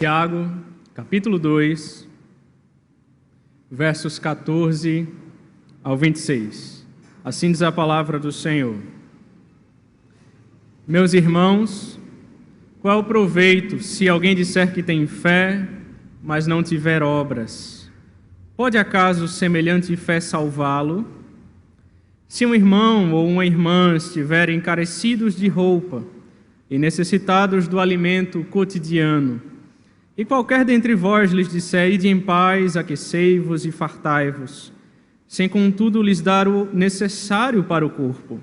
Tiago, capítulo 2, versos 14 ao 26. Assim diz a palavra do Senhor. Meus irmãos, qual é o proveito se alguém disser que tem fé, mas não tiver obras? Pode acaso semelhante fé salvá-lo? Se um irmão ou uma irmã estiverem encarecidos de roupa e necessitados do alimento cotidiano, e qualquer dentre vós lhes disser, ide em paz, aquecei-vos e fartai-vos, sem contudo lhes dar o necessário para o corpo,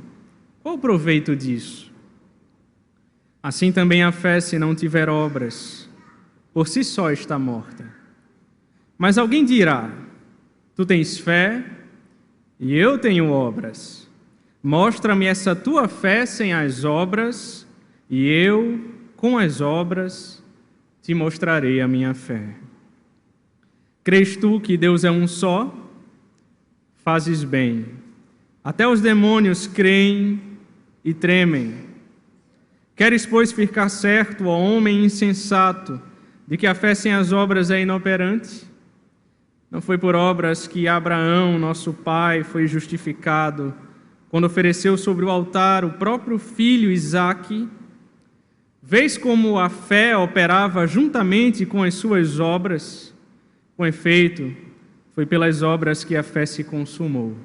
qual o proveito disso? Assim também a fé, se não tiver obras, por si só está morta. Mas alguém dirá, tu tens fé e eu tenho obras. Mostra-me essa tua fé sem as obras, e eu, com as obras, te mostrarei a minha fé. Crês tu que Deus é um só? Fazes bem. Até os demônios creem e tremem. Queres, pois, ficar certo, ó homem insensato, de que a fé sem as obras é inoperante? Não foi por obras que Abraão, nosso pai, foi justificado, quando ofereceu sobre o altar o próprio filho Isaque? Vês como a fé operava juntamente com as suas obras? Com efeito, foi pelas obras que a fé se consumou.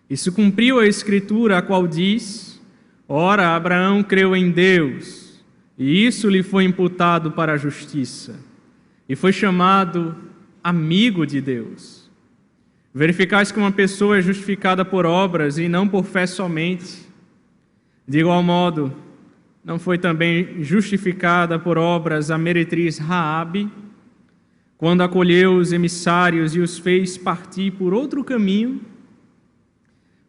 E se cumpriu a Escritura, a qual diz, ora, Abraão creu em Deus, e isso lhe foi imputado para a justiça, e foi chamado amigo de Deus. Verificais que uma pessoa é justificada por obras e não por fé somente. De igual modo, não foi também justificada por obras a meretriz Raabe, quando acolheu os emissários e os fez partir por outro caminho?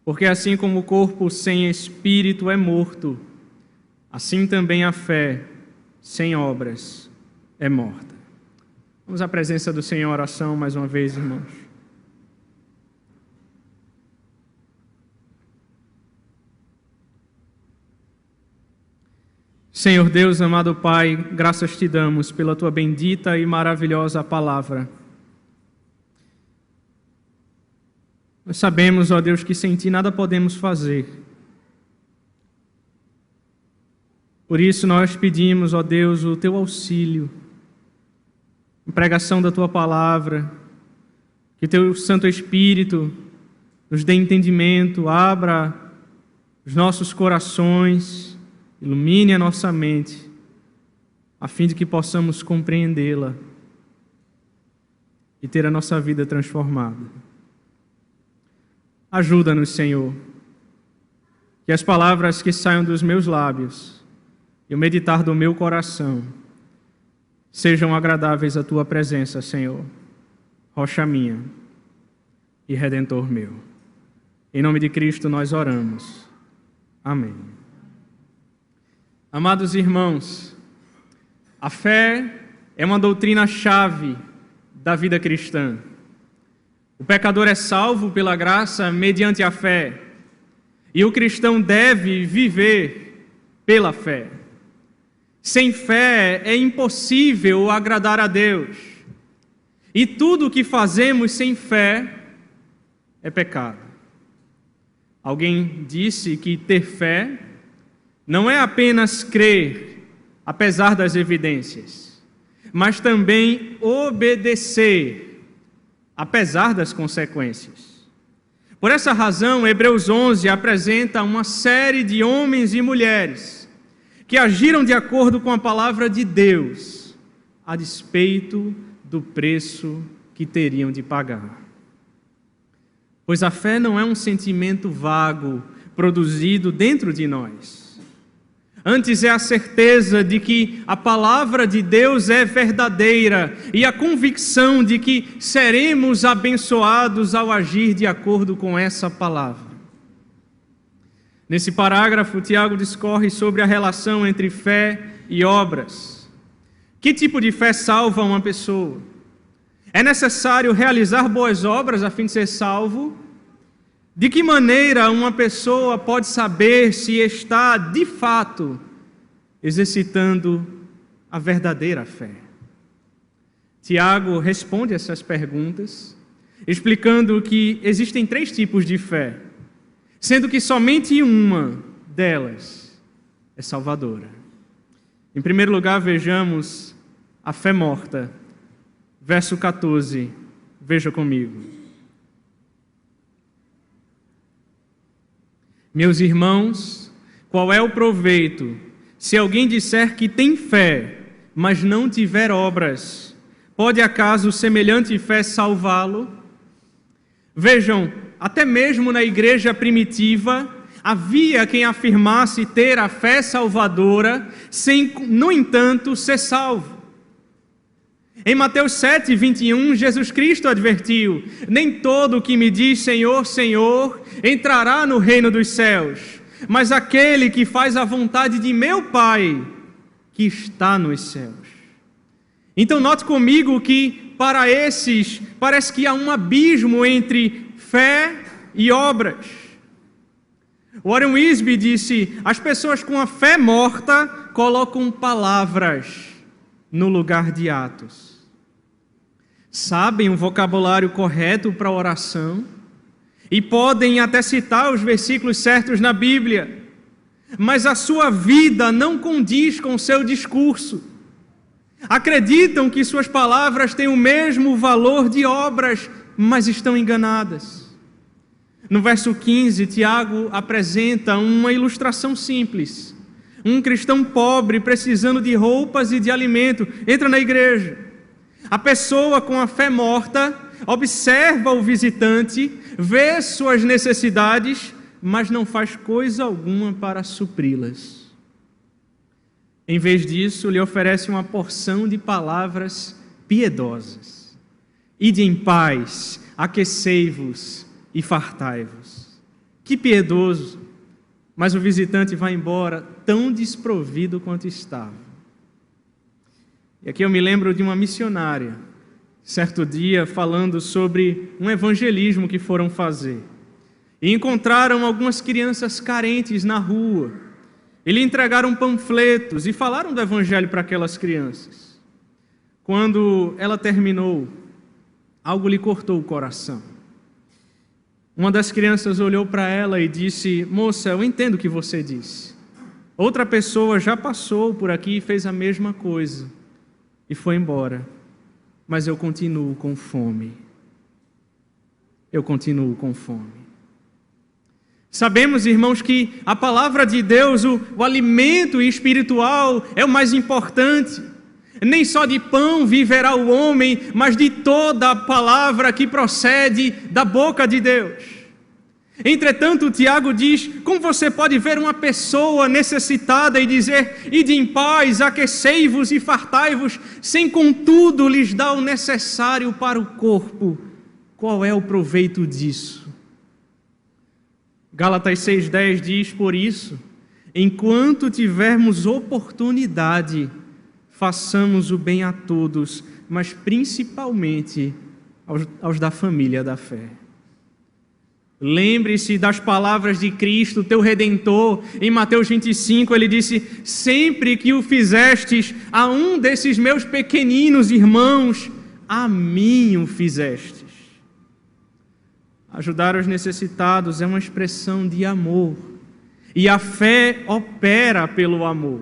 Porque assim como o corpo sem espírito é morto, assim também a fé sem obras é morta. Vamos à presença do Senhor, oração mais uma vez, irmãos. Senhor Deus, amado Pai, graças te damos pela tua bendita e maravilhosa palavra. Nós sabemos, ó Deus, que sem ti nada podemos fazer. Por isso nós pedimos, ó Deus, o teu auxílio, a pregação da tua palavra, que teu Santo Espírito nos dê entendimento, abra os nossos corações, ilumine a nossa mente, a fim de que possamos compreendê-la e ter a nossa vida transformada. Ajuda-nos, Senhor, que as palavras que saiam dos meus lábios e o meditar do meu coração sejam agradáveis à tua presença, Senhor, rocha minha e redentor meu. Em nome de Cristo nós oramos. Amém. Amados irmãos, a fé é uma doutrina-chave da vida cristã. O pecador é salvo pela graça mediante a fé, e o cristão deve viver pela fé. Sem fé é impossível agradar a Deus, e tudo o que fazemos sem fé é pecado. Alguém disse que ter fé não é apenas crer, apesar das evidências, mas também obedecer, apesar das consequências. Por essa razão, Hebreus 11 apresenta uma série de homens e mulheres que agiram de acordo com a palavra de Deus, a despeito do preço que teriam de pagar. Pois a fé não é um sentimento vago produzido dentro de nós. Antes é a certeza de que a palavra de Deus é verdadeira e a convicção de que seremos abençoados ao agir de acordo com essa palavra. Nesse parágrafo, Tiago discorre sobre a relação entre fé e obras. Que tipo de fé salva uma pessoa? É necessário realizar boas obras a fim de ser salvo? De que maneira uma pessoa pode saber se está, de fato, exercitando a verdadeira fé? Tiago responde essas perguntas, explicando que existem 3 tipos de fé, sendo que somente uma delas é salvadora. Em primeiro lugar, vejamos a fé morta. Verso 14, veja comigo. Meus irmãos, qual é o proveito se alguém disser que tem fé, mas não tiver obras? Pode acaso semelhante fé salvá-lo? Vejam, até mesmo na igreja primitiva, havia quem afirmasse ter a fé salvadora, sem, no entanto, ser salvo. Em Mateus 7, 21, Jesus Cristo advertiu: nem todo o que me diz Senhor, Senhor, entrará no reino dos céus, mas aquele que faz a vontade de meu Pai, que está nos céus. Então note comigo que para esses parece que há um abismo entre fé e obras. Warren Wiersbe disse: as pessoas com a fé morta colocam palavras no lugar de atos. Sabem o vocabulário correto para a oração e podem até citar os versículos certos na Bíblia, mas a sua vida não condiz com o seu discurso. Acreditam que suas palavras têm o mesmo valor de obras, mas estão enganadas. No verso 15, Tiago apresenta uma ilustração simples. Um cristão pobre precisando de roupas e de alimento entra na igreja. A pessoa com a fé morta observa o visitante, vê suas necessidades, mas não faz coisa alguma para supri-las. Em vez disso, lhe oferece uma porção de palavras piedosas. Ide em paz, aquecei-vos e fartai-vos. Que piedoso! Mas o visitante vai embora tão desprovido quanto estava. E aqui eu me lembro de uma missionária, certo dia, falando sobre um evangelismo que foram fazer. E encontraram algumas crianças carentes na rua. E lhe entregaram panfletos e falaram do evangelho para aquelas crianças. Quando ela terminou, algo lhe cortou o coração. Uma das crianças olhou para ela e disse: moça, eu entendo o que você disse. Outra pessoa já passou por aqui e fez a mesma coisa e foi embora, mas eu continuo com fome. Eu continuo com fome. Sabemos, irmãos, que a palavra de Deus, o alimento espiritual é o mais importante. Nem só de pão viverá o homem, mas de toda a palavra que procede da boca de Deus. Entretanto, Tiago diz: como você pode ver uma pessoa necessitada e dizer, ide em paz, aquecei-vos e fartai-vos, sem contudo lhes dar o necessário para o corpo? Qual é o proveito disso? Gálatas 6,10 diz: por isso, enquanto tivermos oportunidade, façamos o bem a todos, mas principalmente aos da família da fé. Lembre-se das palavras de Cristo, teu Redentor. Em Mateus 25 ele disse: sempre que o fizestes a um desses meus pequeninos irmãos, a mim o fizestes. Ajudar os necessitados é uma expressão de amor, e a fé opera pelo amor.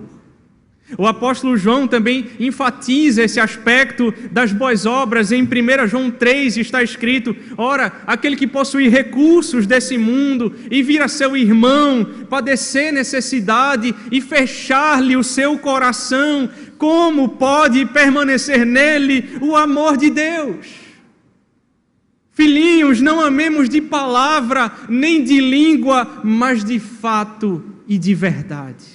O apóstolo João também enfatiza esse aspecto das boas obras. Em 1 João 3 está escrito: ora, aquele que possui recursos desse mundo e vir a seu irmão padecer necessidade e fechar-lhe o seu coração, como pode permanecer nele o amor de Deus? Filhinhos, não amemos de palavra nem de língua, mas de fato e de verdade.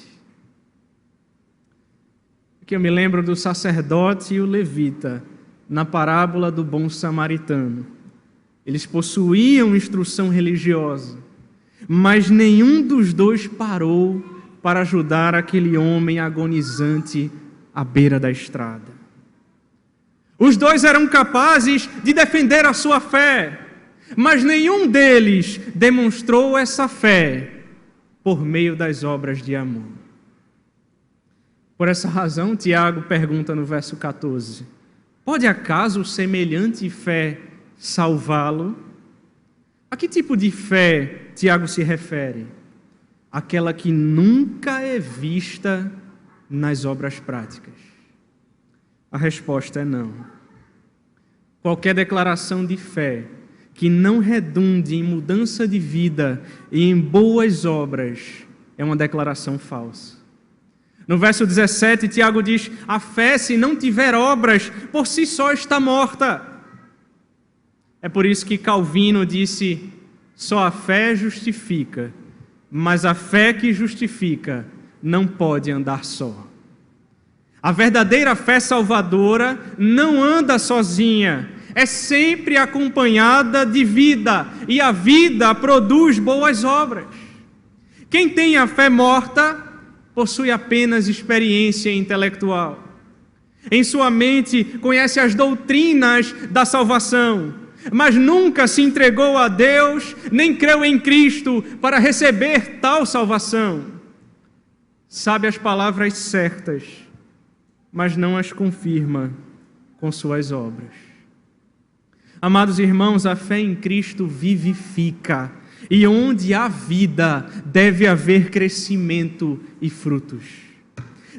Aqui eu me lembro do sacerdote e o levita, na parábola do bom samaritano. Eles possuíam instrução religiosa, mas nenhum dos dois parou para ajudar aquele homem agonizante à beira da estrada. Os dois eram capazes de defender a sua fé, mas nenhum deles demonstrou essa fé por meio das obras de amor. Por essa razão, Tiago pergunta no verso 14: Pode acaso semelhante fé salvá-lo? A que tipo de fé Tiago se refere? Aquela que nunca é vista nas obras práticas. A resposta é não. Qualquer declaração de fé que não redunde em mudança de vida e em boas obras é uma declaração falsa. No verso 17, Tiago diz: a fé, se não tiver obras, por si só está morta. É por isso que Calvino disse: só a fé justifica, mas a fé que justifica não pode andar só. A verdadeira fé salvadora não anda sozinha, é sempre acompanhada de vida, e a vida produz boas obras. Quem tem a fé morta possui apenas experiência intelectual. Em sua mente conhece as doutrinas da salvação, mas nunca se entregou a Deus, nem creu em Cristo para receber tal salvação. Sabe as palavras certas, mas não as confirma com suas obras. Amados irmãos, a fé em Cristo vivifica, e onde há vida, deve haver crescimento e frutos.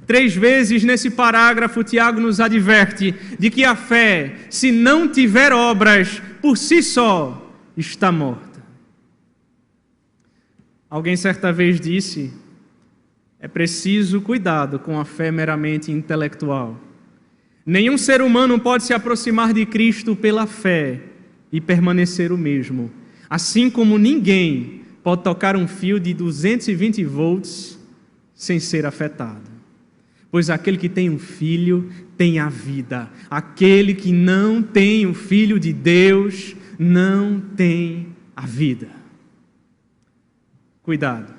3 vezes nesse parágrafo, Tiago nos adverte de que a fé, se não tiver obras, por si só, está morta. Alguém certa vez disse: é preciso cuidado com a fé meramente intelectual. Nenhum ser humano pode se aproximar de Cristo pela fé e permanecer o mesmo. Assim como ninguém pode tocar um fio de 220 volts sem ser afetado. Pois aquele que tem um filho tem a vida. Aquele que não tem o Filho de Deus não tem a vida. Cuidado.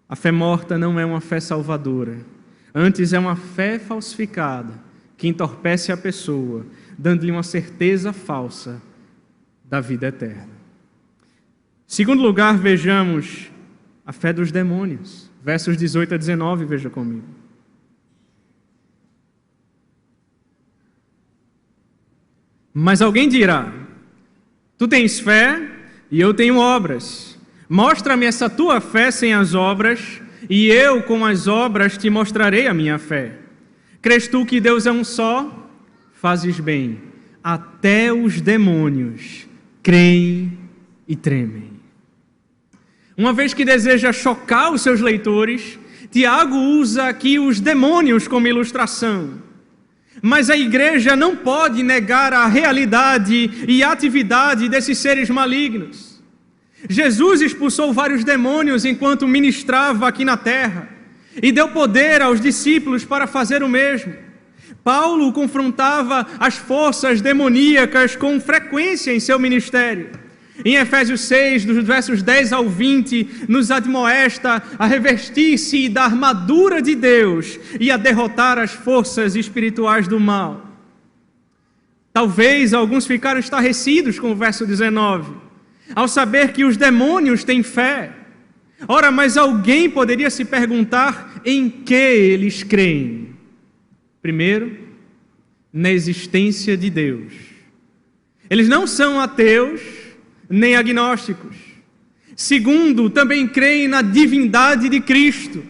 A fé morta não é uma fé salvadora. Antes é uma fé falsificada que entorpece a pessoa, dando-lhe uma certeza falsa da vida eterna. Segundo lugar, vejamos a fé dos demônios. Versos 18 a 19, veja comigo. Mas alguém dirá: tu tens fé e eu tenho obras. Mostra-me essa tua fé sem as obras, e eu com as obras te mostrarei a minha fé. Crês tu que Deus é um só? Fazes bem. Até os demônios creem e tremem. Uma vez que deseja chocar os seus leitores, Tiago usa aqui os demônios como ilustração. Mas a igreja não pode negar a realidade e a atividade desses seres malignos. Jesus expulsou vários demônios enquanto ministrava aqui na terra e deu poder aos discípulos para fazer o mesmo. Paulo confrontava as forças demoníacas com frequência em seu ministério. Em Efésios 6, dos versos 10 ao 20, nos admoesta a revestir-se da armadura de Deus e a derrotar as forças espirituais do mal. Talvez alguns ficaram estarrecidos com o verso 19, ao saber que os demônios têm fé. Ora, mas alguém poderia se perguntar em que eles creem. Primeiro, na existência de Deus. Eles não são ateus, nem agnósticos. Segundo, também creem na divindade de Cristo.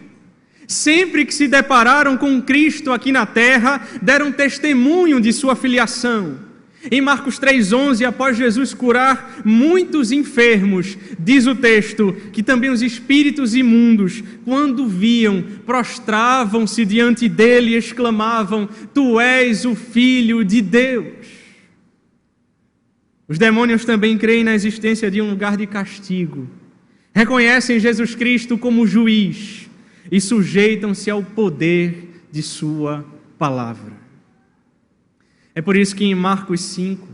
Sempre que se depararam com Cristo aqui na terra, deram testemunho de sua filiação. Em Marcos 3,11, após Jesus curar muitos enfermos, diz o texto que também os espíritos imundos, quando viam, prostravam-se diante dele e exclamavam: Tu és o Filho de Deus. Os demônios também creem na existência de um lugar de castigo. Reconhecem Jesus Cristo como juiz e sujeitam-se ao poder de sua palavra. É por isso que em Marcos 5,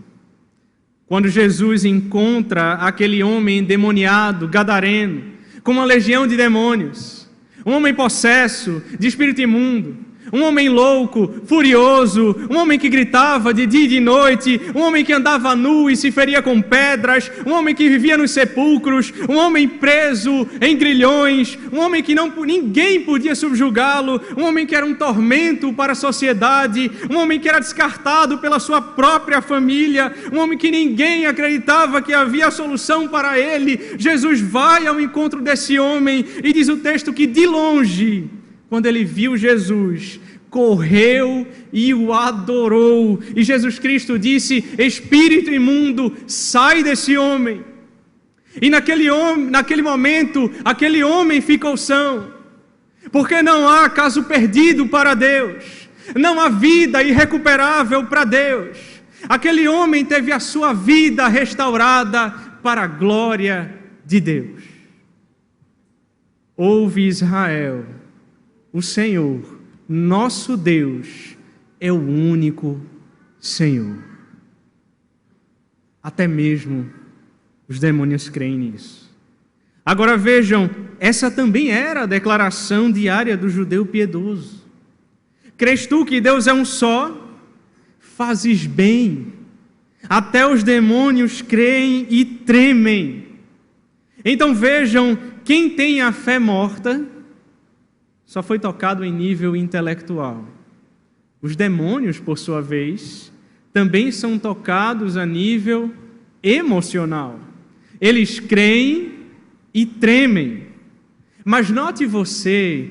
quando Jesus encontra aquele homem endemoniado, gadareno, com uma legião de demônios, um homem possesso, de espírito imundo, um homem louco, furioso, um homem que gritava de dia e de noite, um homem que andava nu e se feria com pedras, um homem que vivia nos sepulcros, um homem preso em grilhões, um homem que ninguém podia subjugá-lo, um homem que era um tormento para a sociedade, um homem que era descartado pela sua própria família, um homem que ninguém acreditava que havia solução para ele. Jesus vai ao encontro desse homem e diz o texto que de longe, quando ele viu Jesus, correu e o adorou. E Jesus Cristo disse: espírito imundo, sai desse homem. E naquele momento, aquele homem ficou são. Porque não há caso perdido para Deus. Não há vida irrecuperável para Deus. Aquele homem teve a sua vida restaurada para a glória de Deus. Ouve, Israel, o Senhor, nosso Deus, é o único Senhor. Até mesmo os demônios creem nisso. Agora vejam, essa também era a declaração diária do judeu piedoso. Crês tu que Deus é um só? Fazes bem. Até os demônios creem e tremem. Então vejam, quem tem a fé morta só foi tocado em nível intelectual. Os demônios, por sua vez, também são tocados a nível emocional. Eles creem e tremem. Mas note você,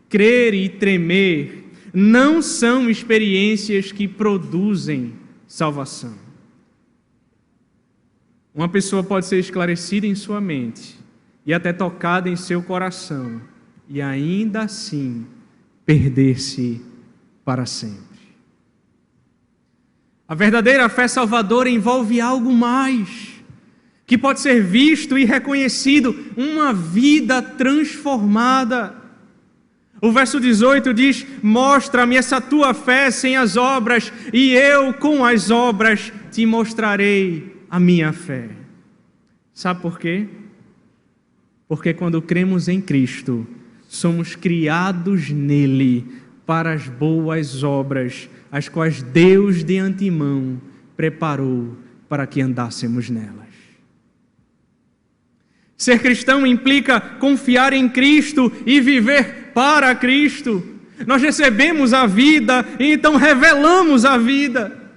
crer e tremer não são experiências que produzem salvação. Uma pessoa pode ser esclarecida em sua mente e até tocada em seu coração, e ainda assim perder-se para sempre. A verdadeira fé salvadora envolve algo mais, que pode ser visto e reconhecido, uma vida transformada. O verso 18 diz: mostra-me essa tua fé sem as obras, e eu com as obras te mostrarei a minha fé. Sabe por quê? Porque quando cremos em Cristo, somos criados nele para as boas obras, as quais Deus de antemão preparou para que andássemos nelas. Ser cristão implica confiar em Cristo e viver para Cristo. Nós recebemos a vida e então revelamos a vida.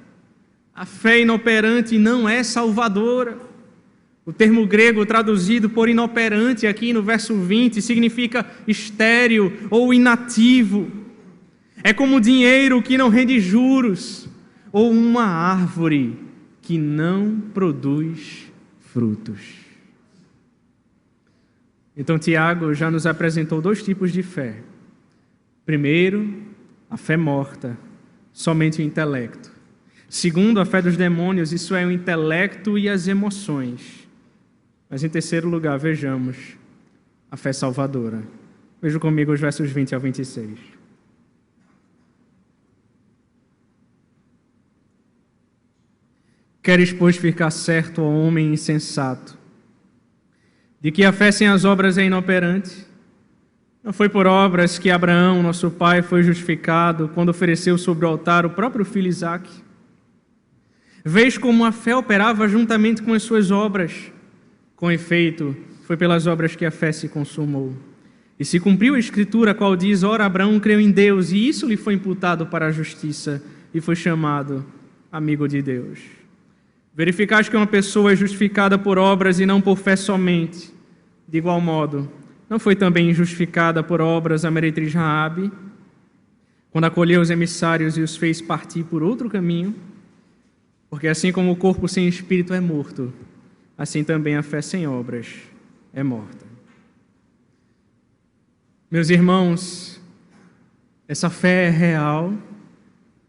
A fé inoperante não é salvadora. O termo grego traduzido por inoperante aqui no verso 20 significa estéril ou inativo. É como dinheiro que não rende juros ou uma árvore que não produz frutos. Então Tiago já nos apresentou dois tipos de fé. Primeiro, a fé morta, somente o intelecto. Segundo, a fé dos demônios, isso é o intelecto e as emoções. Mas em terceiro lugar, vejamos a fé salvadora. Veja comigo os versos 20 ao 26. Queres, pois, ficar certo, ó homem insensato, de que a fé sem as obras é inoperante? Não foi por obras que Abraão, nosso pai, foi justificado quando ofereceu sobre o altar o próprio filho Isaque? Vês como a fé operava juntamente com as suas obras. Com efeito, foi pelas obras que a fé se consumou. E se cumpriu a Escritura, a qual diz: ora, Abraão creu em Deus, e isso lhe foi imputado para a justiça, e foi chamado amigo de Deus. Verificaste que uma pessoa é justificada por obras e não por fé somente. De igual modo, não foi também justificada por obras a meretriz Raabe, quando acolheu os emissários e os fez partir por outro caminho? Porque assim como o corpo sem espírito é morto, assim também a fé sem obras é morta. Meus irmãos, essa fé é real,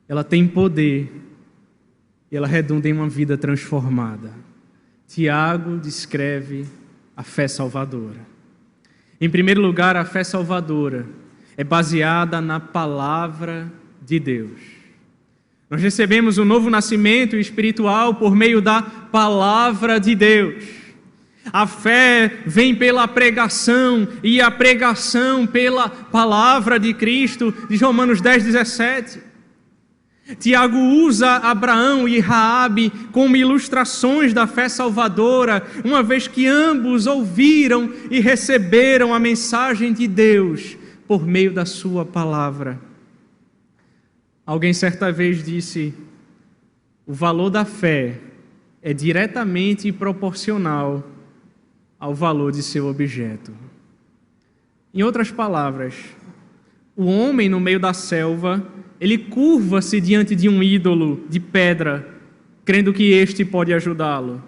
ela tem poder e ela redunda em uma vida transformada. Tiago descreve a fé salvadora. Em primeiro lugar, a fé salvadora é baseada na palavra de Deus. Nós recebemos um novo nascimento espiritual por meio da palavra de Deus. A fé vem pela pregação, e a pregação pela palavra de Cristo, de Romanos 10:17. Tiago usa Abraão e Raabe como ilustrações da fé salvadora, uma vez que ambos ouviram e receberam a mensagem de Deus por meio da sua palavra. Alguém certa vez disse: o valor da fé é diretamente proporcional ao valor de seu objeto. Em outras palavras, o homem no meio da selva, ele curva-se diante de um ídolo de pedra, crendo que este pode ajudá-lo,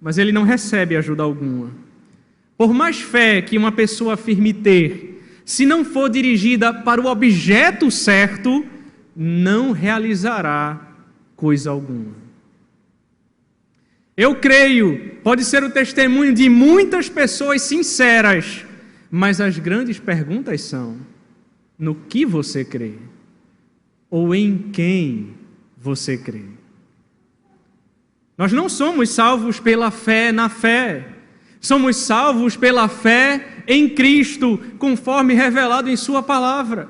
mas ele não recebe ajuda alguma. Por mais fé que uma pessoa afirme ter, se não for dirigida para o objeto certo, não realizará coisa alguma. Eu creio, pode ser o testemunho de muitas pessoas sinceras, mas as grandes perguntas são: no que você crê? Ou em quem você crê? Nós não somos salvos pela fé na fé, somos salvos pela fé em Cristo, conforme revelado em sua palavra.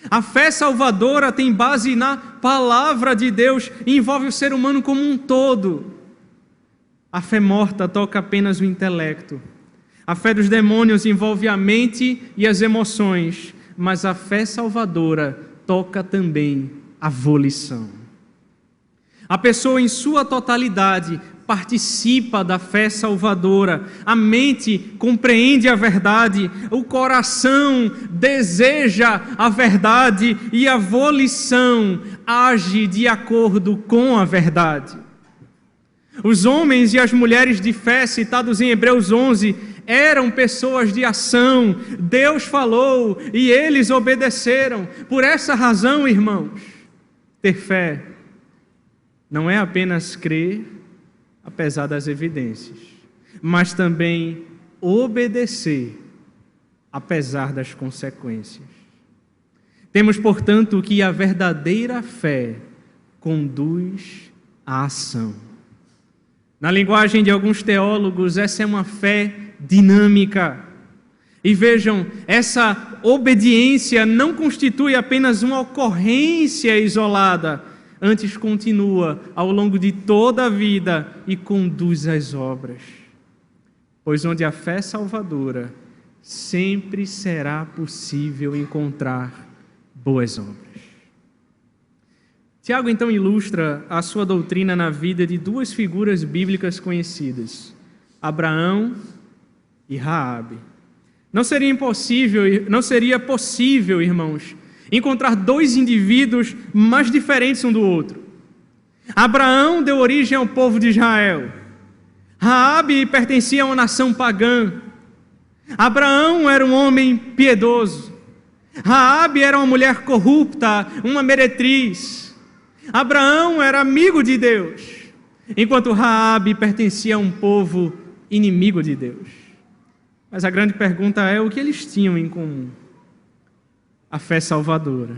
A fé salvadora tem base na palavra de Deus e envolve o ser humano como um todo. A fé morta toca apenas o intelecto. A fé dos demônios envolve a mente e as emoções, mas a fé salvadora toca também a volição. A pessoa em sua totalidade participa da fé salvadora. A mente compreende a verdade, o coração deseja a verdade e a volição age de acordo com a verdade. Os homens e as mulheres de fé citados em Hebreus 11 eram pessoas de ação. Deus falou e eles obedeceram. Por essa razão, irmãos, ter fé não é apenas crer, apesar das evidências, mas também obedecer, apesar das consequências. Temos, portanto, que a verdadeira fé conduz à ação. Na linguagem de alguns teólogos, essa é uma fé dinâmica. E vejam, essa obediência não constitui apenas uma ocorrência isolada, antes continua ao longo de toda a vida e conduz às obras. Pois onde a fé salvadora, sempre será possível encontrar boas obras. Tiago então ilustra a sua doutrina na vida de duas figuras bíblicas conhecidas, Abraão e Raabe. Não seria possível, irmãos, encontrar dois indivíduos mais diferentes um do outro. Abraão deu origem ao povo de Israel. Raabe pertencia a uma nação pagã. Abraão era um homem piedoso. Raabe era uma mulher corrupta, uma meretriz. Abraão era amigo de Deus, enquanto Raabe pertencia a um povo inimigo de Deus. Mas a grande pergunta é: o que eles tinham em comum? A fé salvadora,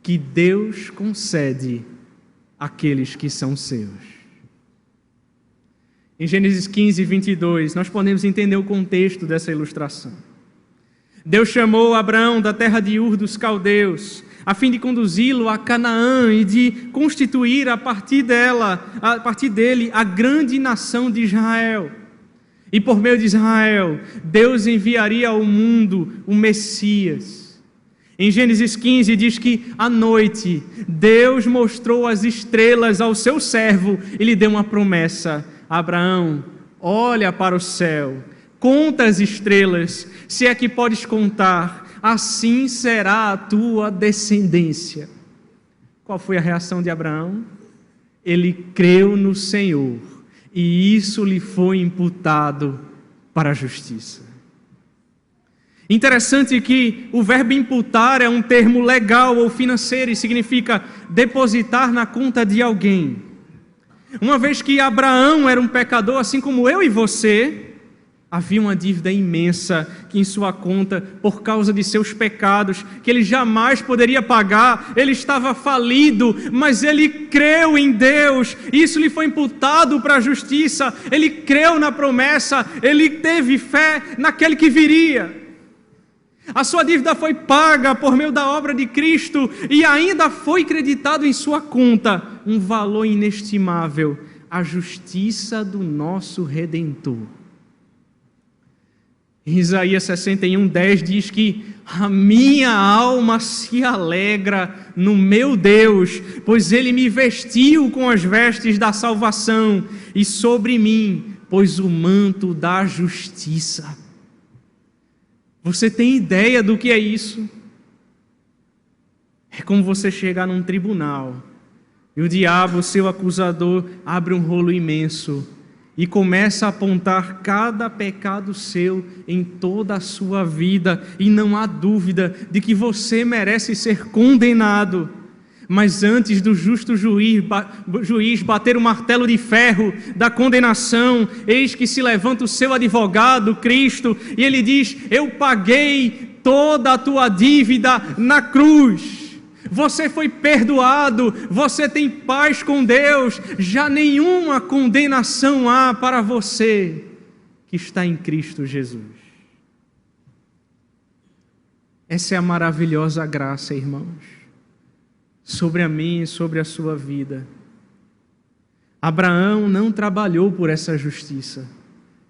que Deus concede àqueles que são seus. Em Gênesis 15:22, nós podemos entender o contexto dessa ilustração. Deus chamou Abraão da terra de Ur dos Caldeus, a fim de conduzi-lo a Canaã e de constituir a partir dele, a grande nação de Israel. E por meio de Israel, Deus enviaria ao mundo o Messias. Em Gênesis 15 diz que à noite Deus mostrou as estrelas ao seu servo e lhe deu uma promessa: Abraão, olha para o céu, conta as estrelas, se é que podes contar, assim será a tua descendência. Qual foi a reação de Abraão? Ele creu no Senhor e isso lhe foi imputado para a justiça. Interessante que o verbo imputar é um termo legal ou financeiro e significa depositar na conta de alguém. Uma vez que Abraão era um pecador, assim como eu e você, Havia uma dívida imensa que em sua conta, por causa de seus pecados, que ele jamais poderia pagar. Ele estava falido, mas ele creu em Deus. Isso lhe foi imputado para a justiça. Ele creu na promessa, ele teve fé naquele que viria. A sua dívida foi paga por meio da obra de Cristo e ainda foi creditado em sua conta um valor inestimável, a justiça do nosso Redentor. Em Isaías 61:10 diz que a minha alma se alegra no meu Deus, pois Ele me vestiu com as vestes da salvação e sobre mim pôs o manto da justiça. Você tem ideia do que é isso? É como você chegar num tribunal e o diabo, seu acusador, abre um rolo imenso e começa a apontar cada pecado seu em toda a sua vida, e não há dúvida de que você merece ser condenado. Mas antes do justo juiz bater o martelo de ferro da condenação, eis que se levanta o seu advogado, Cristo, e ele diz: eu paguei toda a tua dívida na cruz. Você foi perdoado, você tem paz com Deus, já nenhuma condenação há para você que está em Cristo Jesus. Essa é a maravilhosa graça, irmãos, sobre a minha e sobre a sua vida. Abraão não trabalhou por essa justiça,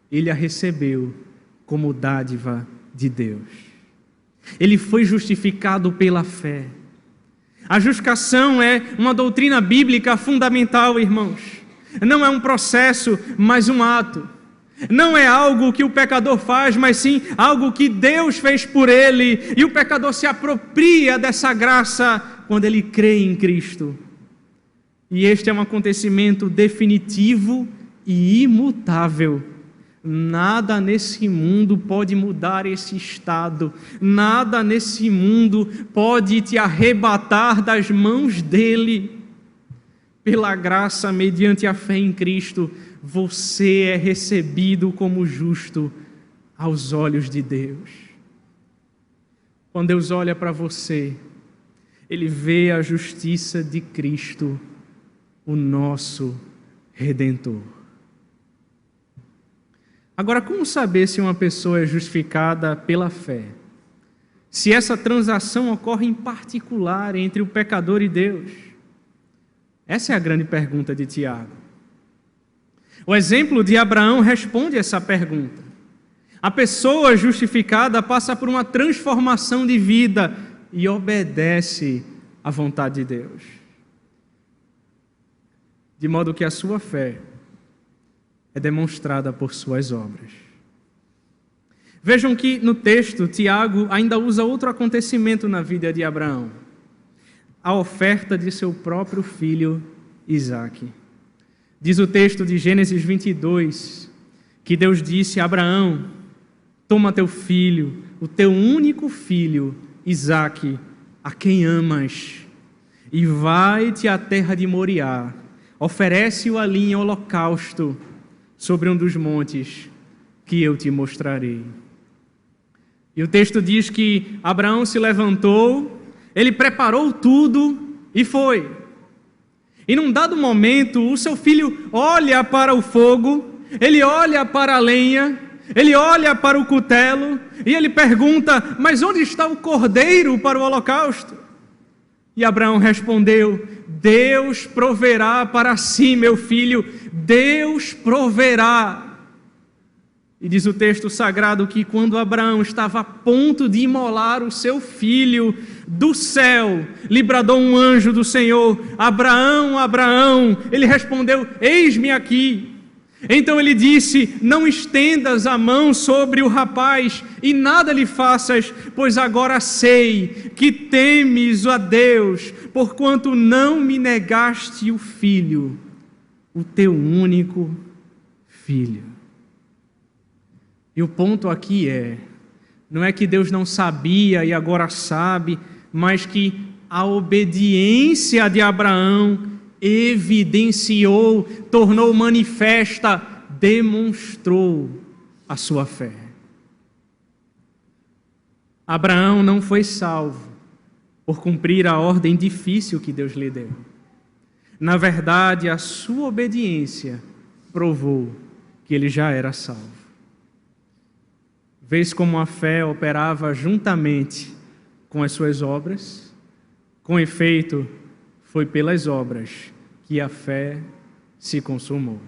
ele a recebeu como dádiva de Deus. Ele foi justificado pela fé. A justificação é uma doutrina bíblica fundamental, irmãos. Não é um processo, mas um ato. Não é algo que o pecador faz, mas sim algo que Deus fez por ele. E o pecador se apropria dessa graça quando ele crê em Cristo. E este é um acontecimento definitivo e imutável. Nada nesse mundo pode mudar esse estado. Nada nesse mundo pode te arrebatar das mãos dele. Pela graça, mediante a fé em Cristo, você é recebido como justo aos olhos de Deus. Quando Deus olha para você, Ele vê a justiça de Cristo, o nosso Redentor. Agora, como saber se uma pessoa é justificada pela fé? Se essa transação ocorre em particular entre o pecador e Deus? Essa é a grande pergunta de Tiago. O exemplo de Abraão responde essa pergunta. A pessoa justificada passa por uma transformação de vida e obedece à vontade de Deus. De modo que a sua fé é demonstrada por suas obras. Vejam que no texto, Tiago ainda usa outro acontecimento na vida de Abraão. A oferta de seu próprio filho, Isaque. Diz o texto de Gênesis 22, que Deus disse a Abraão: toma teu filho, o teu único filho, Isaque, a quem amas, e vai-te à terra de Moriá, oferece-o ali em holocausto, sobre um dos montes que eu te mostrarei. E o texto diz que Abraão se levantou, ele preparou tudo e foi. E num dado momento, o seu filho olha para o fogo, ele olha para a lenha, ele olha para o cutelo e ele pergunta: mas onde está o cordeiro para o holocausto? E Abraão respondeu: Deus proverá para si, meu filho, Deus proverá. E diz o texto sagrado que quando Abraão estava a ponto de imolar o seu filho, do céu lhe bradou um anjo do Senhor: Abraão, Abraão. Ele respondeu: eis-me aqui. Então ele disse: não estendas a mão sobre o rapaz e nada lhe faças, pois agora sei que temes a Deus, porquanto não me negaste o filho, o teu único filho. E o ponto aqui não é que Deus não sabia e agora sabe, mas que a obediência de Abraão evidenciou, tornou manifesta, demonstrou a sua fé. Abraão não foi salvo por cumprir a ordem difícil que Deus lhe deu. Na verdade, a sua obediência provou que ele já era salvo. Vês como a fé operava juntamente com as suas obras? Com efeito, foi pelas obras que a fé se consumou.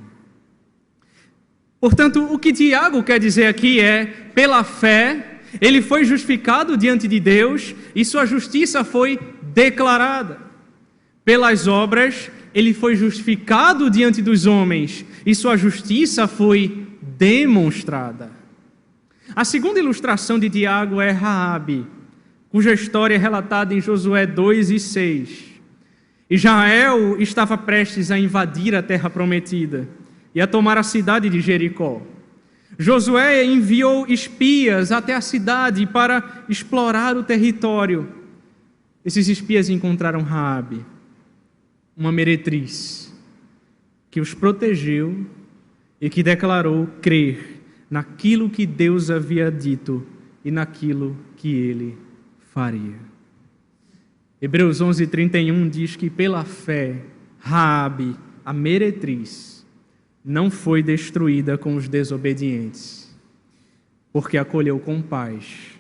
Portanto, o que Tiago quer dizer aqui é, pela fé, ele foi justificado diante de Deus e sua justiça foi declarada. Pelas obras, ele foi justificado diante dos homens e sua justiça foi demonstrada. A segunda ilustração de Tiago é Raabe, cuja história é relatada em Josué 2 e 6. Israel estava prestes a invadir a terra prometida e a tomar a cidade de Jericó. Josué enviou espias até a cidade para explorar o território. Esses espias encontraram Raabe, uma meretriz, que os protegeu e que declarou crer naquilo que Deus havia dito e naquilo que ele faria. Hebreus 11:31 diz que pela fé, Raabe, a meretriz, não foi destruída com os desobedientes, porque acolheu com paz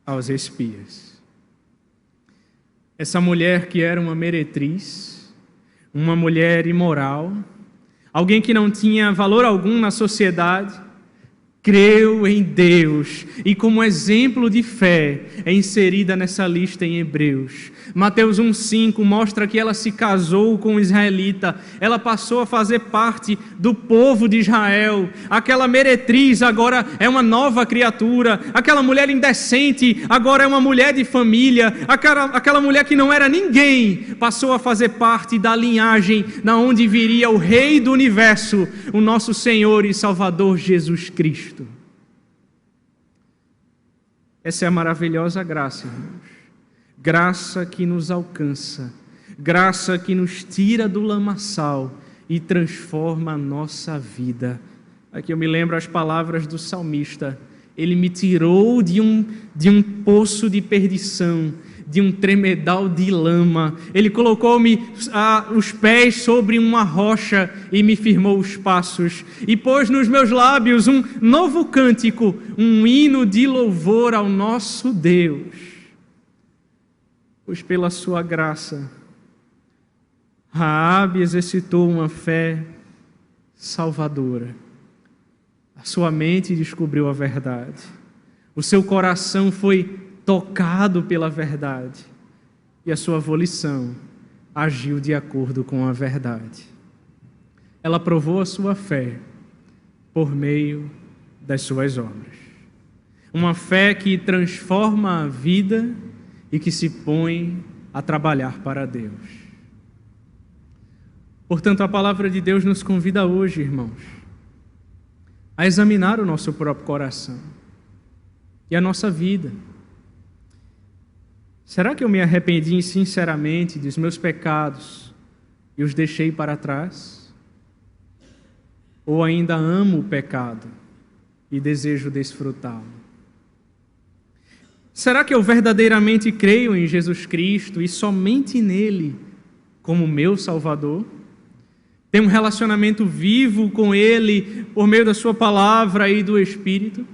aos espias. Essa mulher que era uma meretriz, uma mulher imoral, alguém que não tinha valor algum na sociedade, creu em Deus e, como exemplo de fé, é inserida nessa lista em Hebreus. Mateus 1,5 mostra que ela se casou com um israelita, ela passou a fazer parte do povo de Israel. Aquela meretriz agora é uma nova criatura, aquela mulher indecente agora é uma mulher de família, aquela mulher que não era ninguém passou a fazer parte da linhagem na onde viria o Rei do Universo, o nosso Senhor e Salvador Jesus Cristo. Essa é a maravilhosa graça, irmãos. Graça que nos alcança, graça que nos tira do lamaçal e transforma a nossa vida. Aqui eu me lembro as palavras do salmista: Ele me tirou de um poço de perdição, de um tremedal de lama. Ele colocou-me os pés sobre uma rocha e me firmou os passos. E pôs nos meus lábios um novo cântico, um hino de louvor ao nosso Deus. Pois pela sua graça, Raabe exercitou uma fé salvadora. A sua mente descobriu a verdade. O seu coração foi tocado pela verdade. E a sua volição agiu de acordo com a verdade. Ela provou a sua fé por meio das suas obras. Uma fé que transforma a vida e que se põe a trabalhar para Deus. Portanto, a palavra de Deus nos convida hoje, irmãos, a examinar o nosso próprio coração e a nossa vida. Será que eu me arrependi sinceramente dos meus pecados e os deixei para trás? Ou ainda amo o pecado e desejo desfrutá-lo? Será que eu verdadeiramente creio em Jesus Cristo e somente nele como meu Salvador? Tenho um relacionamento vivo com Ele por meio da Sua palavra e do Espírito?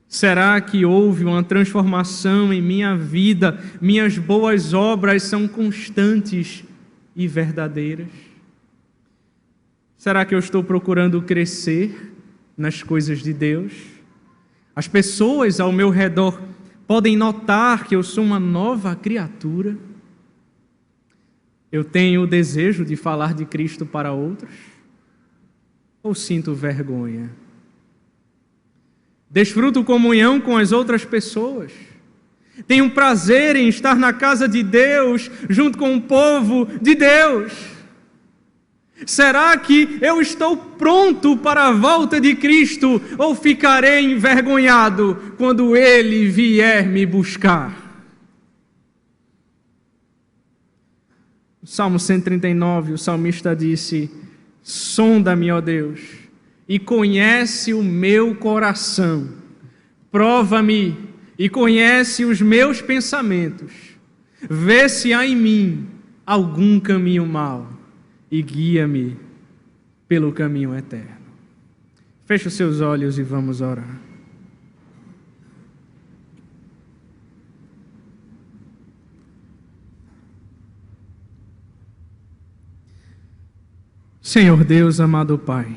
Será que houve uma transformação em minha vida? Minhas boas obras são constantes e verdadeiras? Será que eu estou procurando crescer nas coisas de Deus? As pessoas ao meu redor podem notar que eu sou uma nova criatura? Eu tenho o desejo de falar de Cristo para outros? Ou sinto vergonha? Desfruto comunhão com as outras pessoas? Tenho prazer em estar na casa de Deus, junto com o povo de Deus? Será que eu estou pronto para a volta de Cristo ou ficarei envergonhado quando Ele vier me buscar? No Salmo 139, o salmista disse: sonda-me, ó Deus, e conhece o meu coração. Prova-me e conhece os meus pensamentos. Vê se há em mim algum caminho mau e guia-me pelo caminho eterno. Feche os seus olhos e vamos orar. Senhor Deus, amado Pai,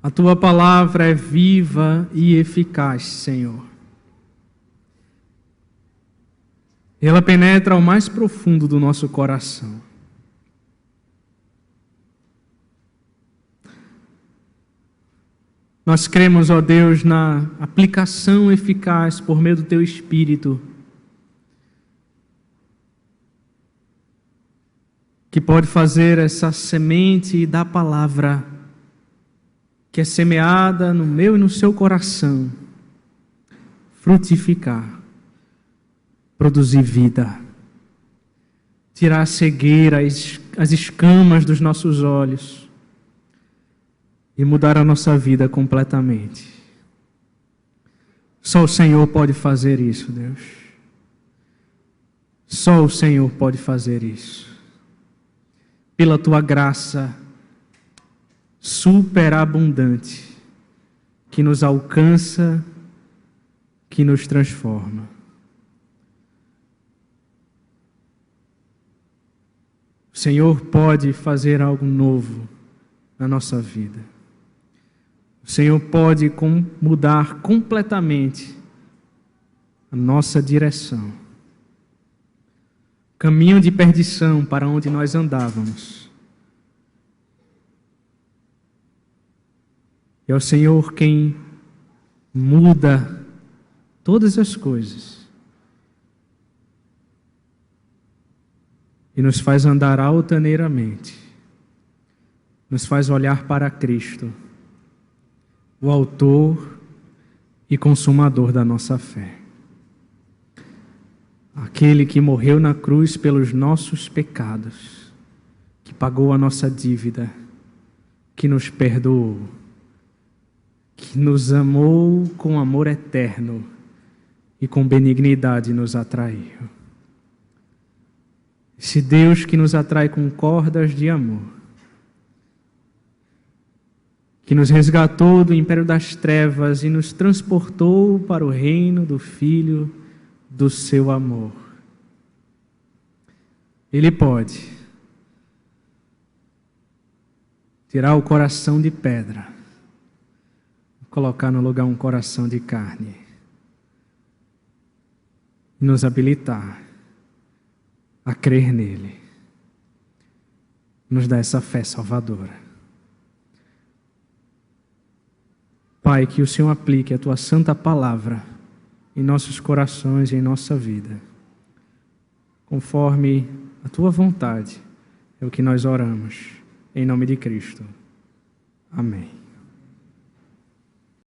a Tua palavra é viva e eficaz, Senhor. Ela penetra ao mais profundo do nosso coração. Nós cremos, ó Deus, na aplicação eficaz por meio do Teu Espírito, que pode fazer essa semente da palavra que é semeada no meu e no seu coração frutificar, produzir vida, tirar a cegueira, as escamas dos nossos olhos e mudar a nossa vida completamente. Só o Senhor pode fazer isso, Deus. Só o Senhor pode fazer isso. Pela Tua graça superabundante, que nos alcança, que nos transforma. O Senhor pode fazer algo novo na nossa vida. O Senhor pode mudar completamente a nossa direção. Caminho de perdição para onde nós andávamos. É o Senhor quem muda todas as coisas e nos faz andar altaneiramente, nos faz olhar para Cristo, o autor e consumador da nossa fé. Aquele que morreu na cruz pelos nossos pecados, que pagou a nossa dívida, que nos perdoou, que nos amou com amor eterno e com benignidade nos atraiu. Esse Deus que nos atrai com cordas de amor, que nos resgatou do império das trevas e nos transportou para o reino do Filho do seu amor. Ele pode tirar o coração de pedra, colocar no lugar um coração de carne, e nos habilitar a crer nele, nos dá essa fé salvadora. Pai, que o Senhor aplique a Tua santa palavra em nossos corações e em nossa vida, conforme a Tua vontade, é o que nós oramos, em nome de Cristo. Amém.